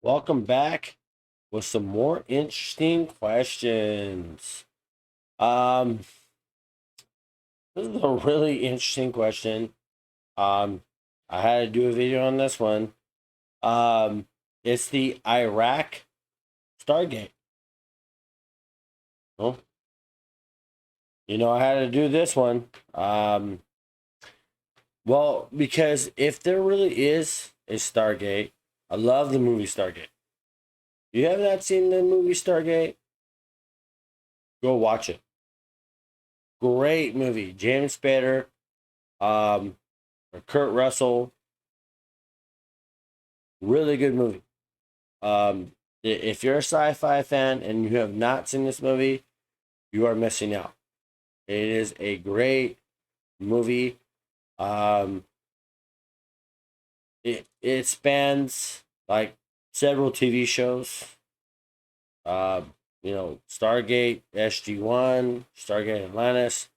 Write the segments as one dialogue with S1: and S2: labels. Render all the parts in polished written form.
S1: Welcome back with some more interesting questions. Um, this is a really interesting question. Um, I had to do a video on this one. Um, it's the Iraq Stargate. Oh, I had to do this one. Well, because if there really is a Stargate, I love the movie Stargate. You have not seen the movie Stargate? Go watch it. Great movie. James Spader, um, or Kurt Russell. Really good movie. If you're a sci-fi fan and you have not seen this movie, you are missing out. It is a great movie. Um, it spans like several TV shows. Stargate SG-1, Stargate Atlantis,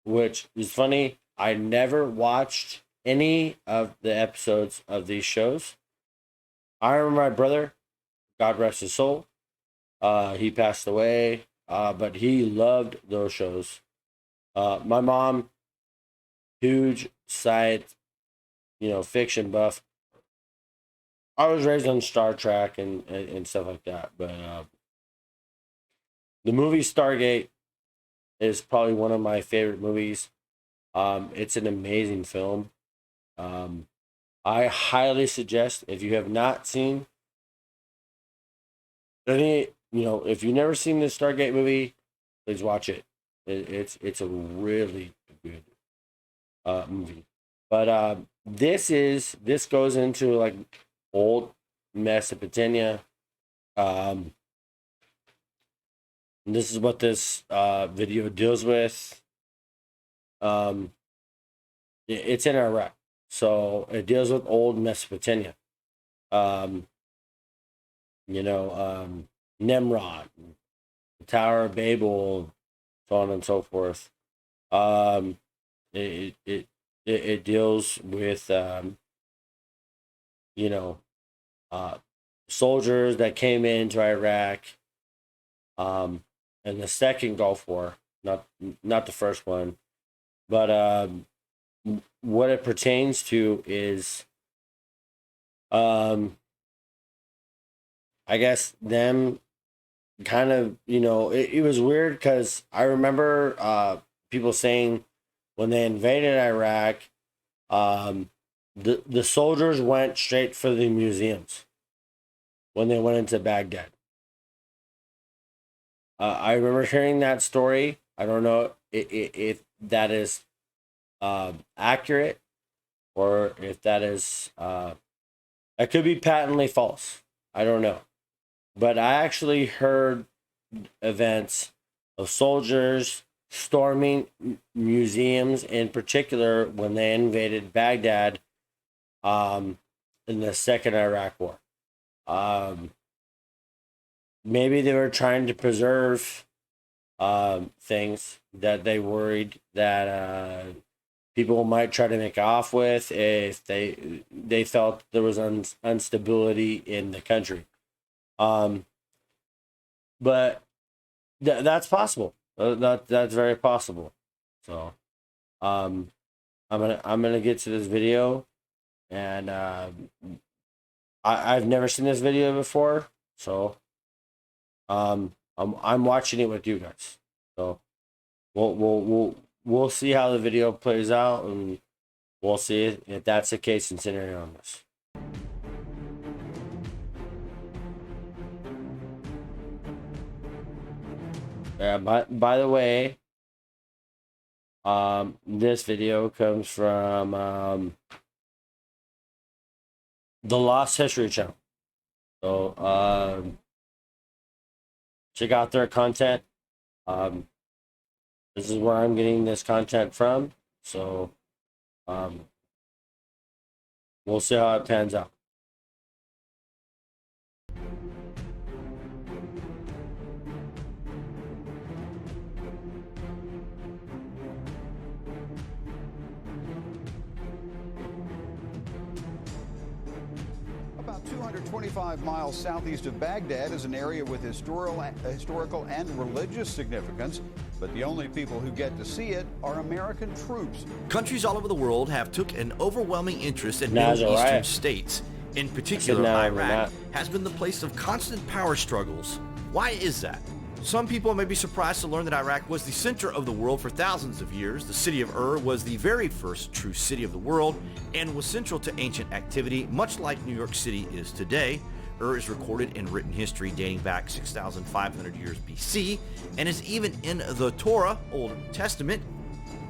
S1: which is funny. I never watched any of the episodes of these shows. I remember my brother, God rest his soul. He passed away, but he loved those shows. My mom, huge fiction buff. I was raised on Star Trek and stuff like that, but the movie Stargate is probably one of my favorite movies. It's an amazing film. Um, I highly suggest if you have not seen any, if you've never seen the Stargate movie, please watch it. It's a really good movie. But this goes into like old Mesopotamia. Um, this is what this video deals with. It's in Iraq, so it deals with old Mesopotamia. Um, Nimrod, the Tower of Babel, so on and so forth. Um, it deals with you know uh, soldiers that came into Iraq, in the second Gulf War, not the first one, but what it pertains to is, um, I guess them kind of, it was weird because I remember people saying when they invaded Iraq, um, the soldiers went straight for the museums when they went into Baghdad. I remember hearing that story. I don't know if that is accurate or if that is that could be patently false. I don't know, but I actually heard events of soldiers storming museums, in particular when they invaded Baghdad, um, in the second Iraq War. Um, Maybe they were trying to preserve things that they worried that people might try to make off with if they felt there was instability in the country. Um, but that's possible. That's very possible. So um, I'm gonna get to this video, and I've never seen this video before, so I'm watching it with you guys. So we'll see how the video plays out, and we'll see if that's the case and scenario on this. Yeah, by the way, this video comes from the Lost History channel. So check out their content. Um, this is where I'm getting this content from. So um, we'll see how it pans out.
S2: About 225 miles southeast of Baghdad is an area with historical and religious significance, but the only people who get to see it are American troops.
S3: Countries all over the world have took an overwhelming interest in Middle Eastern states. In particular, Iraq has been the place of constant power struggles. Why is that? Some people may be surprised to learn that Iraq was the center of the world for thousands of years. The city of Ur was the very first true city of the world and was central to ancient activity, much like New York City is today. Ur is recorded in written history dating back 6,500 years BC and is even in the Torah, Old Testament.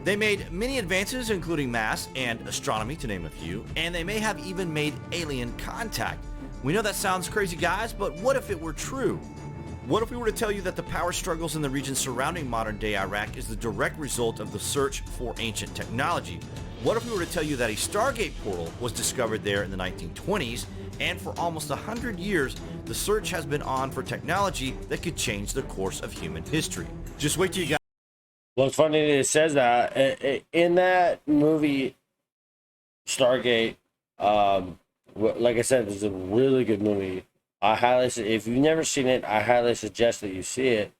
S3: They made many advances, including math and astronomy, to name a few, and they may have even made alien contact. We know that sounds crazy, guys, but what if it were true? What if we were to tell you that the power struggles in the region surrounding modern-day Iraq is the direct result of the search for ancient technology? What if we were to tell you that a Stargate portal was discovered there in the 1920s, and for almost 100 years, the search has been on for technology that could change the course of human history? Just wait till you guys...
S1: Well, it's funny that it says that. In that movie, Stargate, like I said, it's a really good movie. I highly, if you've never seen it, I highly suggest that you see it.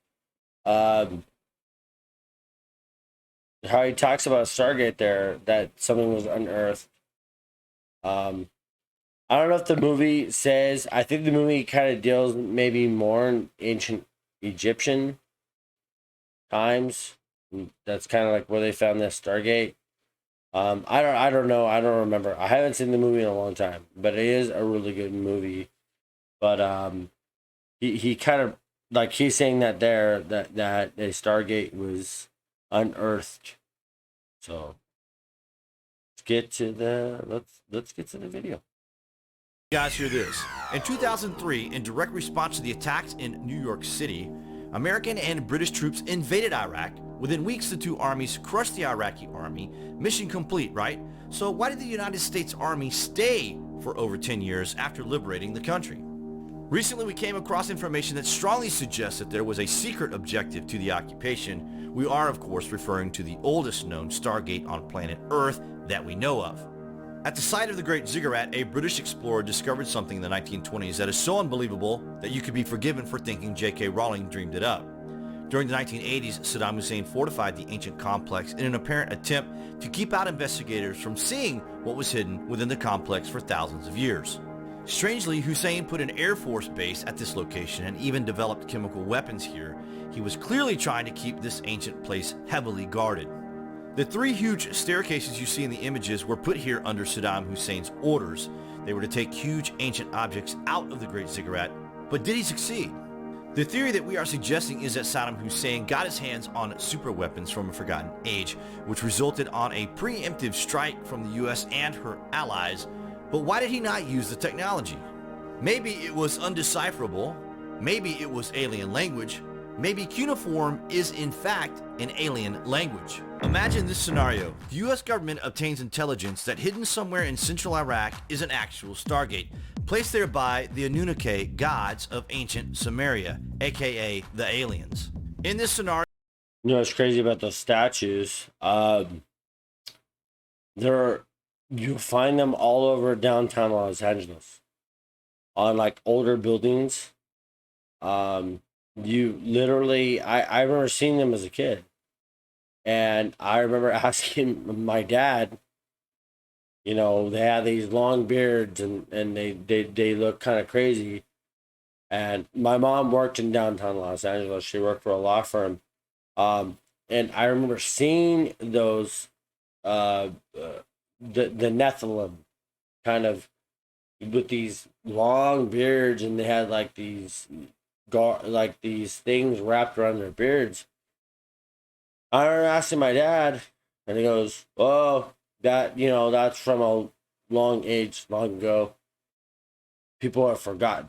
S1: How he talks about Stargate there, that something was unearthed. I don't know if the movie says, I think the movie kind of deals maybe more in ancient Egyptian times. That's kind of like where they found this Stargate. I don't know. I don't remember. I haven't seen the movie in a long time, but it is a really good movie. But he kind of, like, he's saying that there that a Stargate was unearthed. So let's get to the video.
S3: Guys, hear this. In 2003, in direct response to the attacks in New York City, American and British troops invaded Iraq. Within weeks, the two armies crushed the Iraqi army. Mission complete, right? So why did the United States Army stay for over 10 years after liberating the country? Recently, we came across information that strongly suggests that there was a secret objective to the occupation. We are, of course, referring to the oldest known Stargate on planet Earth that we know of. At the site of the Great Ziggurat, a British explorer discovered something in the 1920s that is so unbelievable that you could be forgiven for thinking J.K. Rowling dreamed it up. During the 1980s, Saddam Hussein fortified the ancient complex in an apparent attempt to keep out investigators from seeing what was hidden within the complex for thousands of years. Strangely, Hussein put an Air Force base at this location and even developed chemical weapons here. He was clearly trying to keep this ancient place heavily guarded. The three huge staircases you see in the images were put here under Saddam Hussein's orders. They were to take huge ancient objects out of the Great Ziggurat, but did he succeed? The theory that we are suggesting is that Saddam Hussein got his hands on super weapons from a forgotten age, which resulted on a preemptive strike from the US and her allies. But why did he not use the technology? Maybe it was undecipherable. Maybe it was alien language. Maybe cuneiform is in fact an alien language. Imagine this scenario. The US government obtains intelligence that hidden somewhere in central Iraq is an actual Stargate, placed there by the Anunnaki gods of ancient Sumeria, aka the aliens. In this scenario,
S1: you know what's crazy about those statues? You find them all over downtown Los Angeles on like older buildings. You literally, I remember seeing them as a kid, and I remember asking my dad, you know, they had these long beards and they look kind of crazy. And my mom worked in downtown Los Angeles. She worked for a law firm. And I remember seeing those, the Nephilim kind of with these long beards, and they had like these things wrapped around their beards. I remember asking my dad, and he goes, "Oh, that's from a long ago. People have forgotten."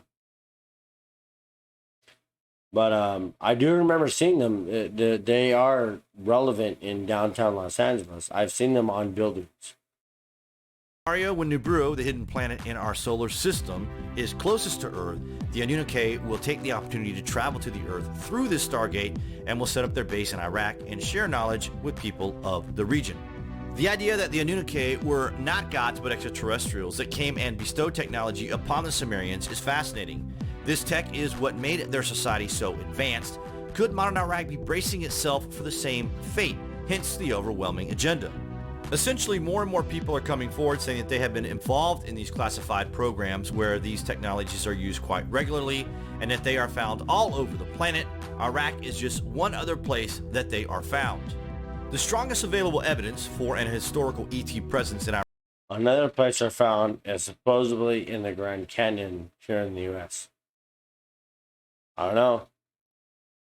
S1: But I do remember seeing them. They are relevant in downtown Los Angeles. I've seen them on buildings.
S3: When Nibiru, the hidden planet in our solar system, is closest to Earth, the Anunnaki will take the opportunity to travel to the Earth through this Stargate and will set up their base in Iraq and share knowledge with people of the region. The idea that the Anunnaki were not gods but extraterrestrials that came and bestowed technology upon the Sumerians is fascinating. This tech is what made their society so advanced. Could modern Iraq be bracing itself for the same fate? Hence the overwhelming agenda. Essentially, more and more people are coming forward saying that they have been involved in these classified programs where these technologies are used quite regularly and that they are found all over the planet. Iraq is just one other place that they are found. The strongest available evidence for an historical ET presence in Iraq.
S1: Another place they're found is supposedly in the Grand Canyon here in the U.S. I don't know.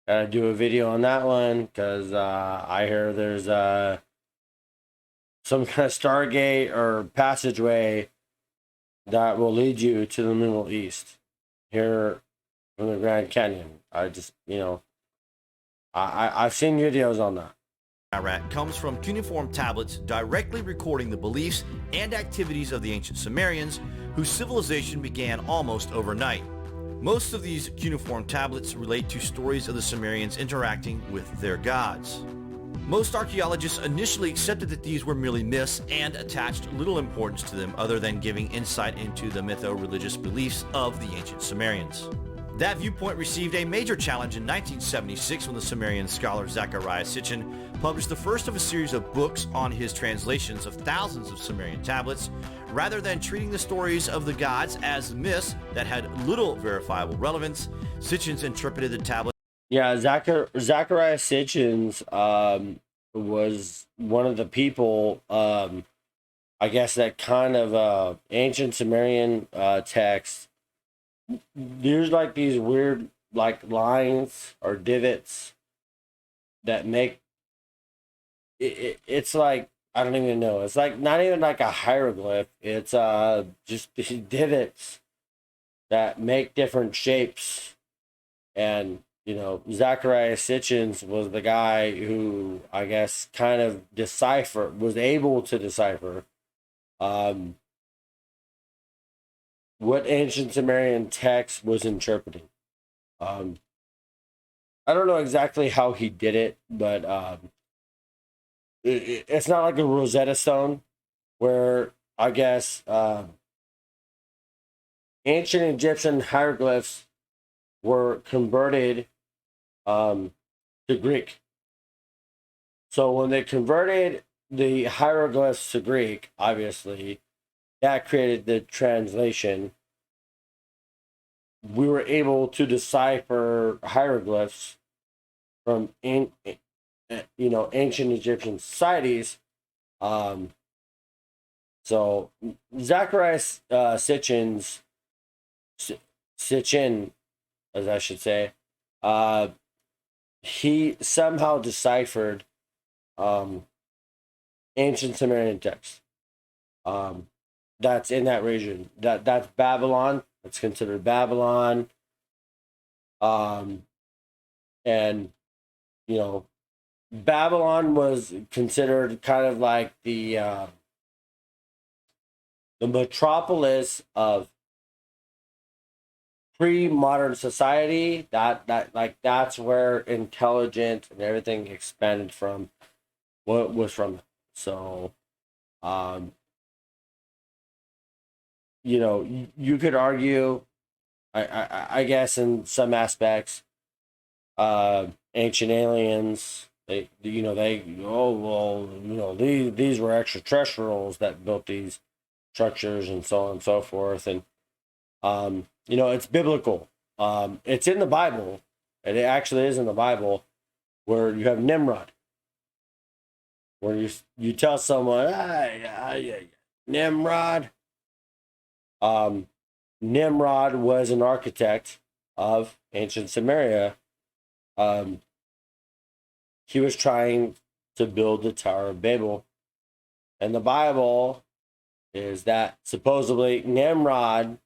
S1: Gotta do a video on that one because I hear there's some kind of Stargate or passageway that will lead you to the Middle East here in the Grand Canyon. I just, I've seen videos on that.
S3: Iraq comes from cuneiform tablets directly recording the beliefs and activities of the ancient Sumerians, whose civilization began almost overnight. Most of these cuneiform tablets relate to stories of the Sumerians interacting with their gods. Most archaeologists initially accepted that these were merely myths and attached little importance to them other than giving insight into the mytho-religious beliefs of the ancient Sumerians. That viewpoint received a major challenge in 1976 when the Sumerian scholar Zecharia Sitchin published the first of a series of books on his translations of thousands of Sumerian tablets. Rather than treating the stories of the gods as myths that had little verifiable relevance, Sitchin's interpreted the tablets.
S1: Yeah, Zecharia Sitchin's was one of the people, I guess, that kind of ancient Sumerian text. There's like these weird like lines or divots that make it's like, I don't even know. It's like not even like a hieroglyph. It's just these divots that make different shapes. And Zecharia Sitchin's was the guy who I guess kind of was able to decipher what ancient Sumerian text was interpreting. I don't know exactly how he did it, but it's not like a Rosetta Stone where I guess ancient Egyptian hieroglyphs were converted to Greek. So when they converted the hieroglyphs to Greek, obviously, that created the translation. We were able to decipher hieroglyphs from ancient Egyptian societies. So Zecharia Sitchin, as I should say, he somehow deciphered ancient Sumerian texts. That's in that region. That's Babylon. That's considered Babylon. And Babylon was considered kind of like the metropolis of pre-modern society. That's where intelligence and everything expanded from. What was from. So, you could argue, I guess, in some aspects, ancient aliens. These were extraterrestrials that built these structures and so on and so forth, and it's biblical. It's in the Bible, and it actually is in the Bible, where you have Nimrod, where you tell someone, Nimrod. Nimrod was an architect of ancient Sumeria. He was trying to build the Tower of Babel. And the Bible is that supposedly Nimrod,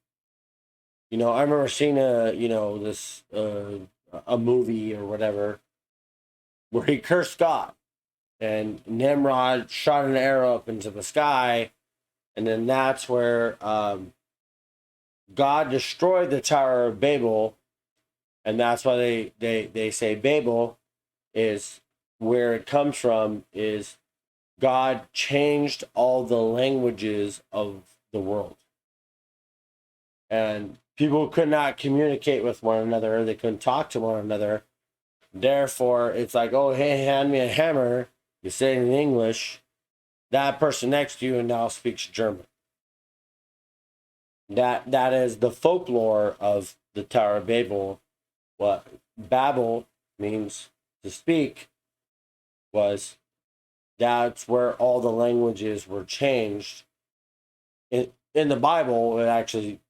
S1: I remember seeing a movie or whatever where he cursed God. And Nimrod shot an arrow up into the sky. And then that's where God destroyed the Tower of Babel, and that's why they say Babel is where it comes from, is God changed all the languages of the world. And people could not communicate with one another. They couldn't talk to one another. Therefore, it's like, oh, hey, hand me a hammer. You say it in English. That person next to you now speaks German. That is the folklore of the Tower of Babel. What Babel means to speak was that's where all the languages were changed. In the Bible, it actually,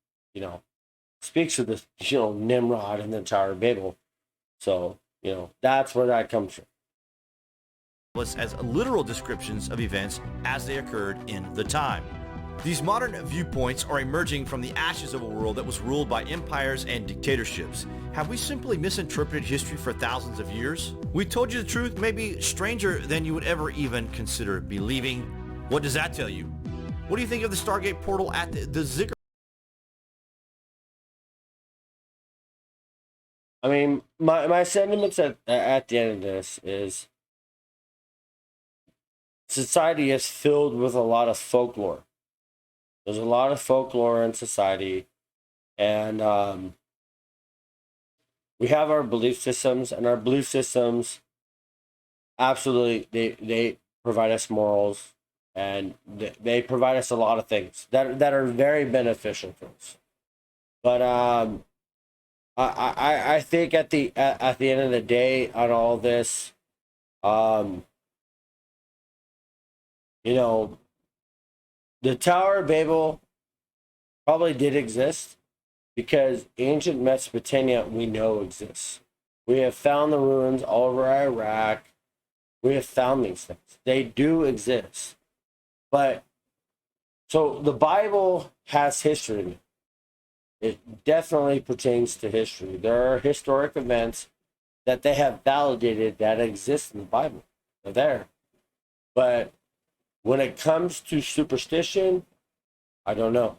S1: speaks of this, Nimrod and the Tower of Babel. So, that's where that comes from.
S3: As literal descriptions of events as they occurred in the time. These modern viewpoints are emerging from the ashes of a world that was ruled by empires and dictatorships. Have we simply misinterpreted history for thousands of years? We told you the truth, maybe stranger than you would ever even consider believing. What does that tell you? What do you think of the Stargate portal at the Ziggurat?
S1: I mean, my sentiments at the end of this is society is filled with a lot of folklore. There's a lot of folklore in society, and we have our belief systems, and our belief systems absolutely they provide us morals, and they provide us a lot of things that are very beneficial for us. But I think at the end of the day on all this, um, the Tower of Babel probably did exist because ancient Mesopotamia we know exists. We have found the ruins all over Iraq. We have found these things. They do exist. But so the Bible has history in it. It definitely pertains to history. There are historic events that they have validated that exist in the Bible. They're there. But when it comes to superstition, I don't know.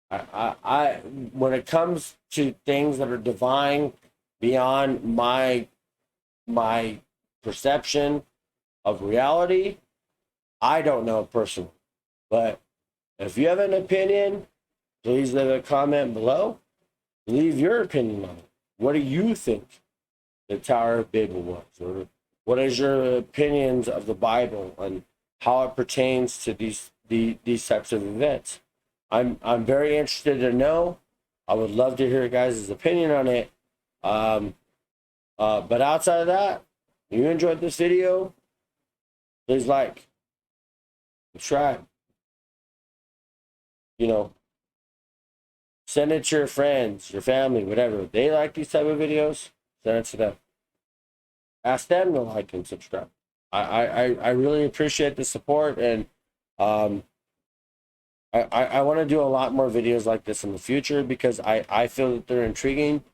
S1: I when it comes to things that are divine beyond my perception of reality, I don't know personally. But if you have an opinion, please leave a comment below. Leave your opinion on it. What do you think the Tower of Babel was? Or what is your opinions of the Bible and how it pertains to these types of events? I'm very interested to know. I would love to hear your guys' opinion on it. But outside of that, if you enjoyed this video, please like, subscribe. Send it to your friends, your family, whatever. If they like these type of videos, send it to them. Ask them to like and subscribe. I really appreciate the support, and I want to do a lot more videos like this in the future because I feel that they're intriguing,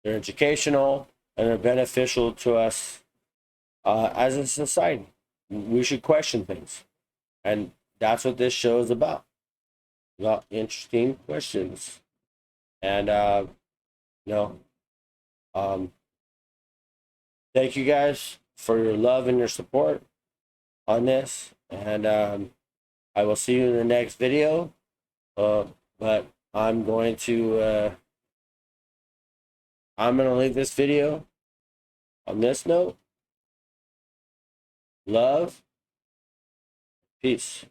S1: they're educational, and they're beneficial to us as a society. We should question things, and that's what this show is about interesting questions. And thank you guys for your love and your support on this, and I will see you in the next video. But I'm going to leave this video on this note. Love, peace.